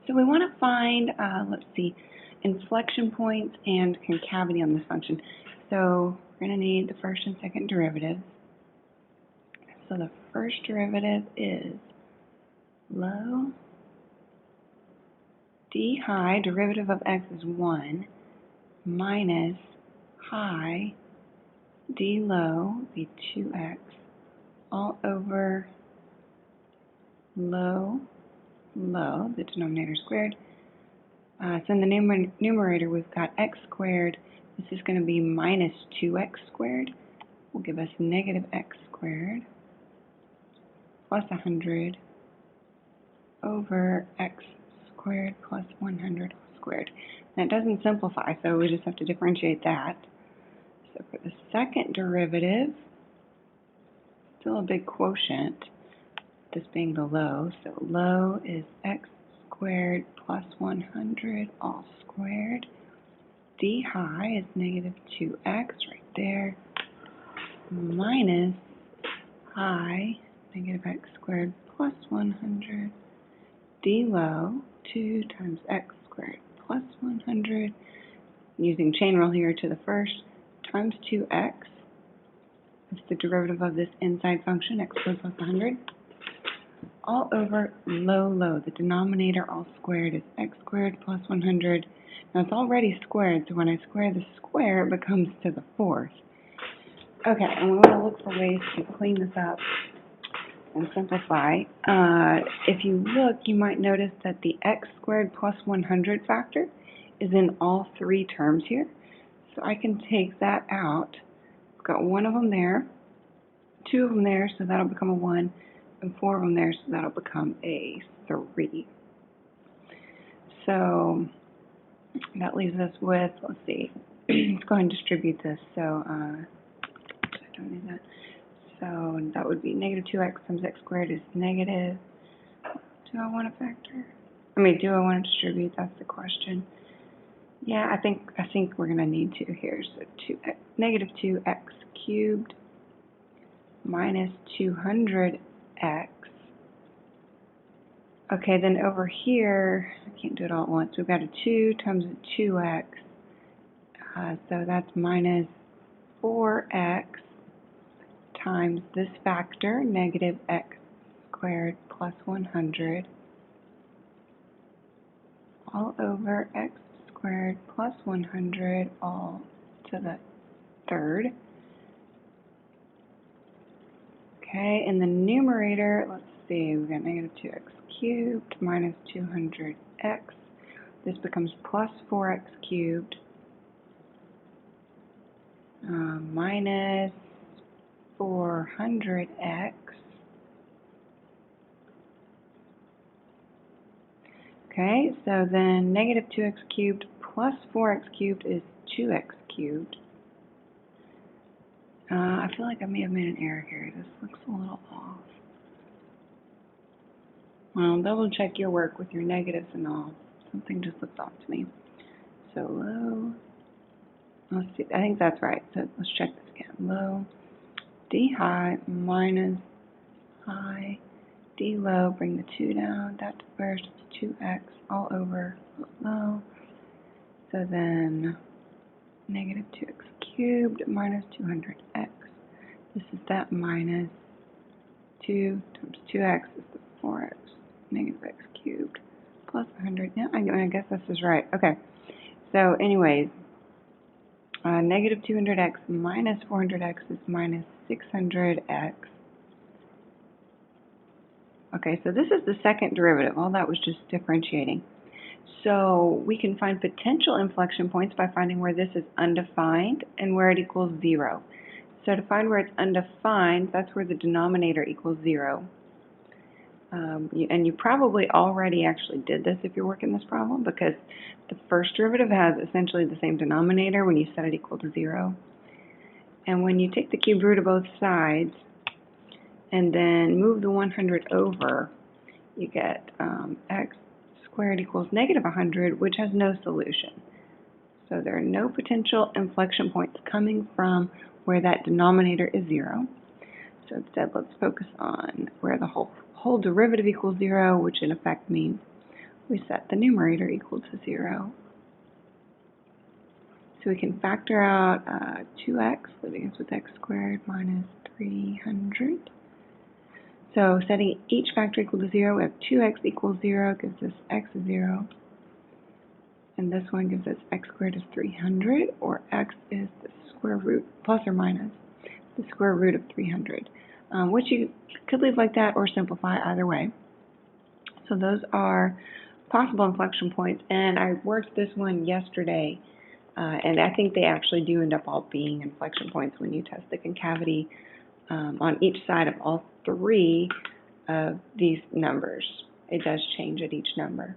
So we want to find, let's see, inflection points and concavity on this function. So we're going to need the first and second derivatives. So the first derivative is low d high, derivative of x is 1, minus high d low, be 2x, all over low, the denominator squared. So in the numerator, we've got x squared. This is going to be minus 2x squared. Will give us negative x squared plus 100 over x squared plus 100 squared. That doesn't simplify, so we just have to differentiate that. So for the second derivative, still a big quotient, this being the low. So low is x squared plus 100 all squared. D high is negative 2x right there, minus high, negative x squared plus 100. D low, 2 times x squared plus 100. Using chain rule here to the first, times 2x. That's the derivative of this inside function, x squared plus 100. All over low, the denominator all squared is x squared plus 100. Now it's already squared, so when I square the square, it becomes to the fourth. Okay, and we want to look for ways to clean this up and simplify. If you look, you might notice that the x squared plus 100 factor is in all three terms here. So I can take that out. I've got one of them there, two of them there, so that'll become a 1, and 4 of them there, so that'll become a 3. So that leaves us with, let's see, let's go ahead and distribute this. So I don't need that. So that would be negative 2x times x squared is negative. Do I want to factor? Do I want to distribute? That's the question. Yeah, I think we're going to need to here. So negative 2x cubed minus 200x. Okay, then over here, I can't do it all at once. We've got a 2 times a 2x. So that's minus 4x times this factor, negative x squared plus 100, all over x squared plus 100 all to the third. Okay, in the numerator, let's see, we've got negative 2x cubed minus 200x. This becomes plus 4x cubed minus 400x. Okay, so then negative 2x cubed plus 4x cubed is 2x cubed. I feel like I may have made an error here. This looks a little off. Well, double check your work with your negatives and all. Something just looks off to me. So low, let's see, I think that's right. So let's check this again. Low, d high minus high, d low, bring the 2 down, that first, 2x all over low. So then negative 2x cubed minus 200x. This is that minus 2 times 2x is the 4x, negative x cubed plus 100. Yeah, I guess this is right. Okay. So anyways, negative 200x minus 400x is minus 600x. Okay, so this is the second derivative. All that was just differentiating. So we can find potential inflection points by finding where this is undefined and where it equals 0. So to find where it's undefined, that's where the denominator equals 0. And you probably already actually did this if you're working this problem, because the first derivative has essentially the same denominator when you set it equal to 0. And when you take the cube root of both sides and then move the 100 over, you get x squared equals negative 100, which has no solution. So there are no potential inflection points coming from where that denominator is 0. So instead, let's focus on where the whole derivative equals 0, which in effect means we set the numerator equal to 0. So we can factor out 2x, leaving us with x squared minus 300. So setting each factor equal to 0, we have 2x equals 0, gives us x is 0. And this one gives us x squared is 300, or x is the square root, plus or minus the square root of 300, which you could leave like that or simplify either way. So those are possible inflection points, and I worked this one yesterday, and I think they actually do end up all being inflection points when you test the concavity on each side of all three of these numbers. It does change at each number.